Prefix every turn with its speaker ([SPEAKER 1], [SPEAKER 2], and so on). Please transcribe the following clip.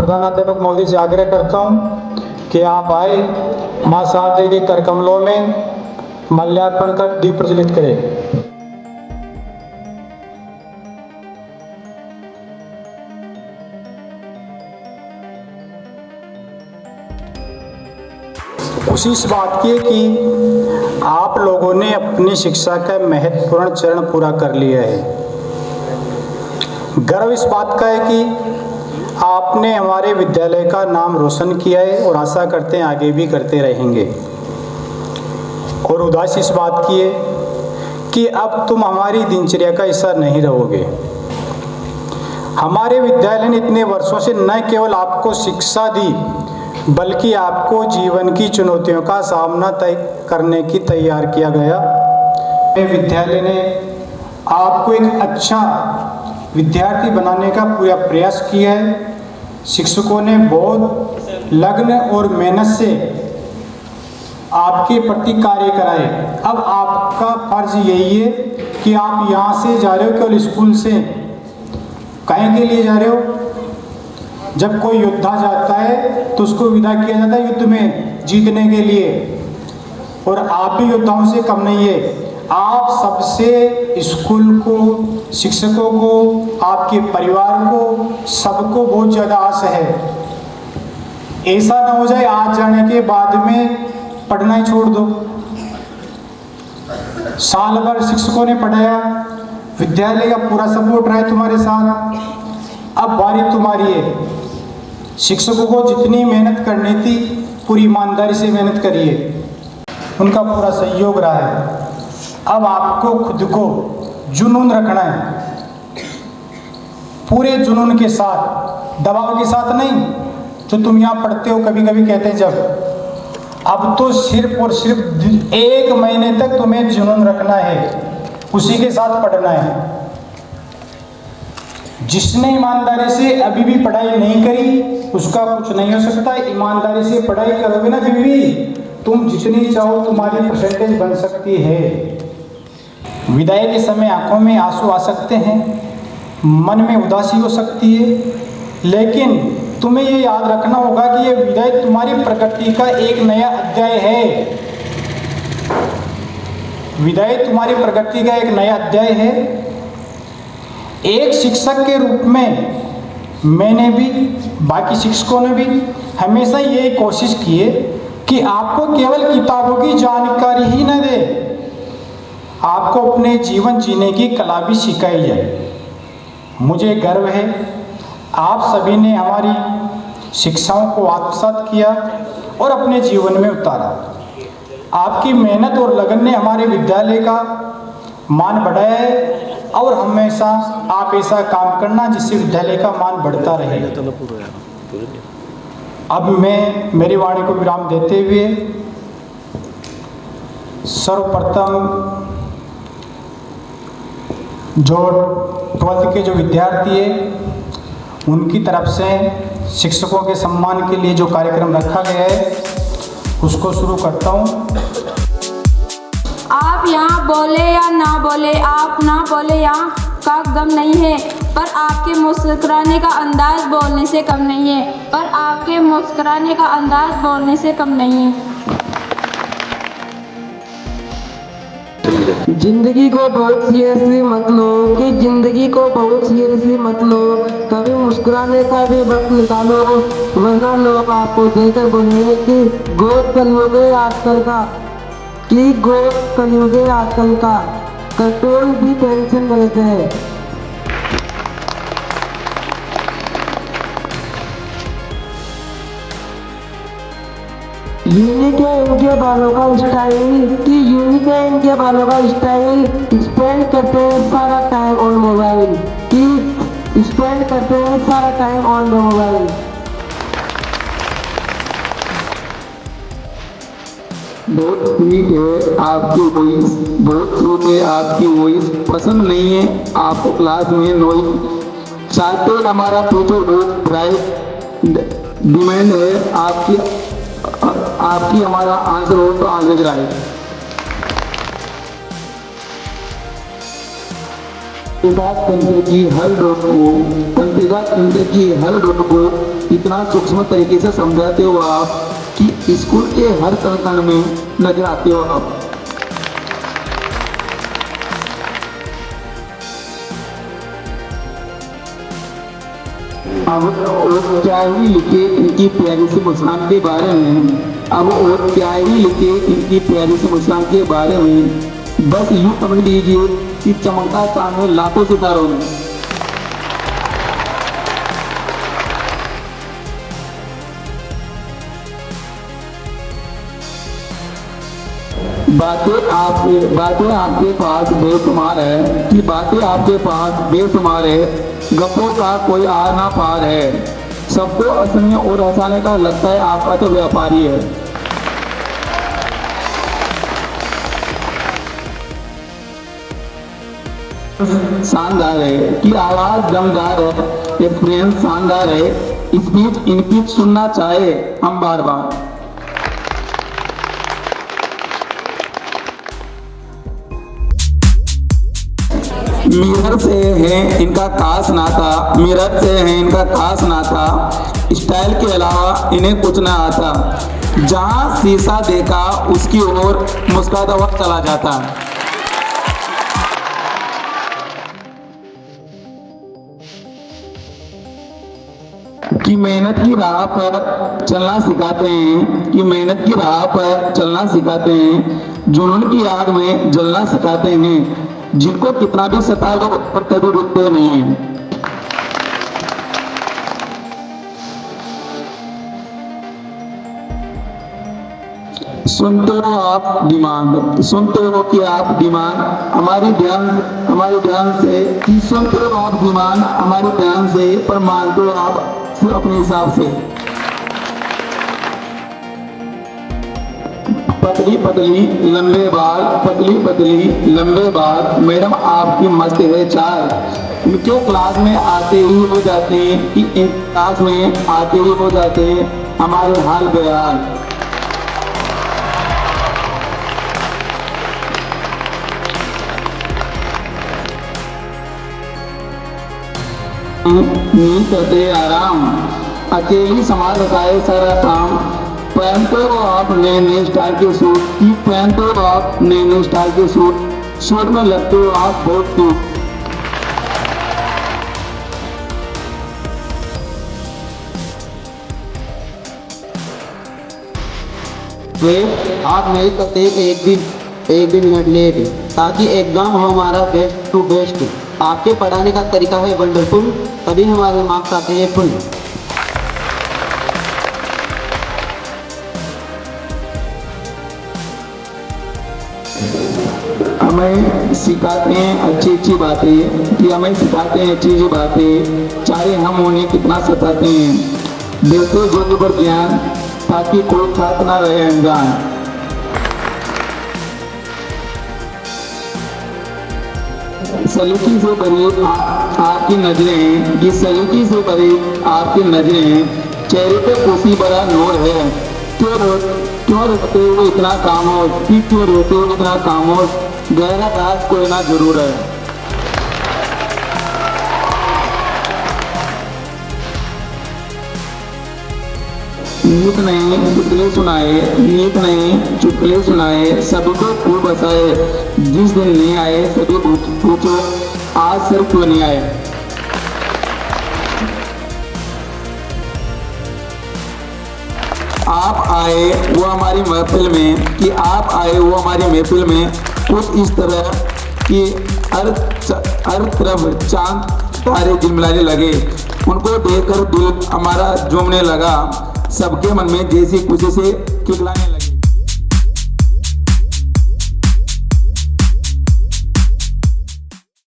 [SPEAKER 1] प्रधानाध्यापक महोदय से आग्रह करता हूं कि आप आए मां शारदे के कर कमलों में माल्यार्पण कर दीप प्रज्वलित करें। खुशी इस बात की है कि आप लोगों ने अपनी शिक्षा का महत्वपूर्ण चरण पूरा कर लिया है। गर्व इस बात का है कि आपने हमारे विद्यालय का नाम रोशन किया है और आशा करते हैं आगे भी करते रहेंगे। और उदासी इस बात की है कि अब तुम हमारी दिनचर्या का हिस्सा नहीं रहोगे। हमारे विद्यालय ने इतने वर्षों से न केवल आपको शिक्षा दी बल्कि आपको जीवन की चुनौतियों का सामना करने की तैयार किया गया। विद्यालय ने आपको एक अच्छा विद्यार्थी बनाने का पूरा प्रयास किया है। शिक्षकों ने बहुत लगन और मेहनत से आपके प्रति कार्य कराए। अब आपका फर्ज यही है कि आप यहाँ से जा रहे हो केवल स्कूल से, काहे के लिए जा रहे हो? जब कोई योद्धा जाता है तो उसको विदा किया जाता है युद्ध में जीतने के लिए, और आप भी योद्धाओं से कम नहीं है। आप सबसे स्कूल को, शिक्षकों को, आपके परिवार को, सबको बहुत ज़्यादा आस है। ऐसा ना हो जाए आज जाने के बाद में पढ़ना ही छोड़ दो। साल भर शिक्षकों ने पढ़ाया, विद्यालय का पूरा सपोर्ट रहा है तुम्हारे साथ। अब बारी तुम्हारी है। शिक्षकों को जितनी मेहनत करनी थी पूरी ईमानदारी से मेहनत करिए, उनका पूरा सहयोग रहा है। अब आपको खुद को जुनून रखना है, पूरे जुनून के साथ, दबाव के साथ नहीं। जो तुम यहाँ पढ़ते हो कभी कभी कहते हैं जब, अब तो सिर्फ और सिर्फ 1 महीने तक तुम्हें जुनून रखना है, उसी के साथ पढ़ना है। जिसने ईमानदारी से अभी भी पढ़ाई नहीं करी उसका कुछ नहीं हो सकता। ईमानदारी से पढ़ाई करोगे ना भी तुम जितनी चाहो तुम्हारी परसेंटेज बन सकती है। विदाई के समय आंखों में आंसू आ सकते हैं, मन में उदासी हो सकती है, लेकिन तुम्हें ये याद रखना होगा कि ये विदाई तुम्हारी प्रगति का एक नया अध्याय है। विदाई तुम्हारी प्रगति का एक नया अध्याय है। एक शिक्षक के रूप में मैंने भी, बाकी शिक्षकों ने भी हमेशा ये कोशिश की है कि आपको केवल किताबों की जानकारी ही न दे, आपको अपने जीवन जीने की कला भी सिखाई जाए। मुझे गर्व है आप सभी ने हमारी शिक्षाओं को आत्मसात किया और अपने जीवन में उतारा। आपकी मेहनत और लगन ने हमारे विद्यालय का मान बढ़ाया है और हमेशा आप ऐसा काम करना जिससे विद्यालय का मान बढ़ता रहे। अब मैं मेरी वाणी को विराम देते हुए सर्वप्रथम जो 12th के जो विद्यार्थी है उनकी तरफ से शिक्षकों के सम्मान के लिए जो कार्यक्रम रखा गया है उसको शुरू करता हूँ।
[SPEAKER 2] आप यहाँ बोले या ना बोले, आप ना बोले यहाँ का गम नहीं है, पर आपके मुस्कुराने का अंदाज बोलने से कम नहीं है, पर आपके मुस्कुराने का अंदाज बोलने से कम नहीं है।
[SPEAKER 3] जिंदगी को बहुत सीरियसली मत लो, कि जिंदगी को बहुत सीरियसली मत लो। कभी मुस्कुराने का भी वक्त निकालो, वरना लोग आपको देखकर बोलेंगे कि गोद कलयुग है आजकल का, कि गोद कलयुग है आजकल का। कंट्रोल भी टेंशन रहते हैं। यूनिक है इनके बालों का स्टाइल, कि यूनिक है इनके बालों का स्टाइल। स्पेंड करते हैं सारा टाइम ऑन मोबाइल, कि स्पेंड करते हैं सारा टाइम ऑन द मोबाइल।
[SPEAKER 4] बहुत स्वीट है आपकी वॉइस, बहुत स्वीट है आपकी वॉइस। पसंद नहीं है आपको क्लास में नॉइज। चाहते हमारा फ्यूचर बहुत ब्राइट। डिमांड है आपकी हमारा आंसर हो तो आगे जाए। तंत्र की हर डोर को इतना सूक्ष्म तरीके से समझाते हो आप कि स्कूल के हर कण में नजर आते हो आप। अब और क्या ही लिखे इनकी प्यारी सी मुस्कान के बारे में, अब और क्या ही लिखे इनकी प्यारी सी मुस्कान के बारे में। बस यूं समझ लीजिए कि चमकता चांद में लाखों सितारों में। बातें आपके पास बेशुमार है कि बातें आपके पास बेशुमार है, गप्पों का कोई आर ना पार है। सबको हंसने और हंसाने का लगता है आपका तो व्यापारी है। शानदार है कि आवाज दमदार है, एक्सपीरियंस शानदार है, स्पीच इनपीच सुनना चाहे हम बार बार। मिरर से है इनका खास नाता, मिरर से है इनका खास नाता, स्टाइल के अलावा इन्हें कुछ ना आता। जहां शीशा देखा उसकी ओर मुस्कुराता हुआ चला जाता। कि मेहनत की राह पर चलना सिखाते हैं, कि मेहनत की राह पर चलना सिखाते हैं, जुनून की आग में जलना सिखाते हैं, जिनको कितना भी सता लो पर कभी रुकते नहीं हैं। सुनते हो आप डिमांड, सुनते हो कि आप डिमांड हमारे ध्यान से, कि सुनते हो आप डिमांड हमारे ध्यान से, पर मानते हो आप सिर्फ अपने हिसाब से। पतली पतली लंबे बाल, पतली पतली लंबे बाल, मैडम आपकी मस्त है चाल। क्यों क्लास में आते ही हो जाते हैं, कि इन क्लास में आते ही हो जाते हैं हमारे हाल बेहाल। नींद करते आराम, अकेली संभाल बताए सारा काम। पहनते हो आप नए नए स्टाइल के सूट, की पहनते हो आप नए नए स्टाइल के सूट, सूट में लगते हो आप बहुत क्यूट।
[SPEAKER 3] आप नहीं करते एक दिन मिनट लेट, ताकि एग्जाम हो हमारा बेस्ट टू बेस्ट। आपके पढ़ाने का तरीका है वंडरफुल, तभी हमारे मार्क्स आते हैं फुल।
[SPEAKER 4] हमें सिखाते हैं अच्छी अच्छी बातें, कि हमें सिखाते हैं अच्छी अच्छी बातें, चाहे हम उन्हें कितना सताते हैं। देते जो पर ज्ञान, ताकि कोई छात्र ना रहे अनजान। सलीकी से भरी आपकी नजरें, कि सलीकी से भरी आपकी नजरें, चेहरे पे खुशी बड़ा नूर है। क्यों रोते हो इतना खामोश, कि क्यों रोते हो इतना खामोश, गहरा राज कोई ना जरूर है। नीत नहीं चुटकुले सुनाए, नीत नहीं चुटकुले सुनाए, सभी को खूब बसाए। जिस दिन नहीं आए सभी पूछो आज सर क्यों नहीं आए। आप आए वो हमारी महफिल में, कि आप आए वो हमारी महफिल में, कुछ इस तरह कि हर तरफ चांद तारे झिलमिलाने लगे। उनको देखकर दिल हमारा झूमने लगा, सबके मन में जैसी खुशी से खिलने लगा।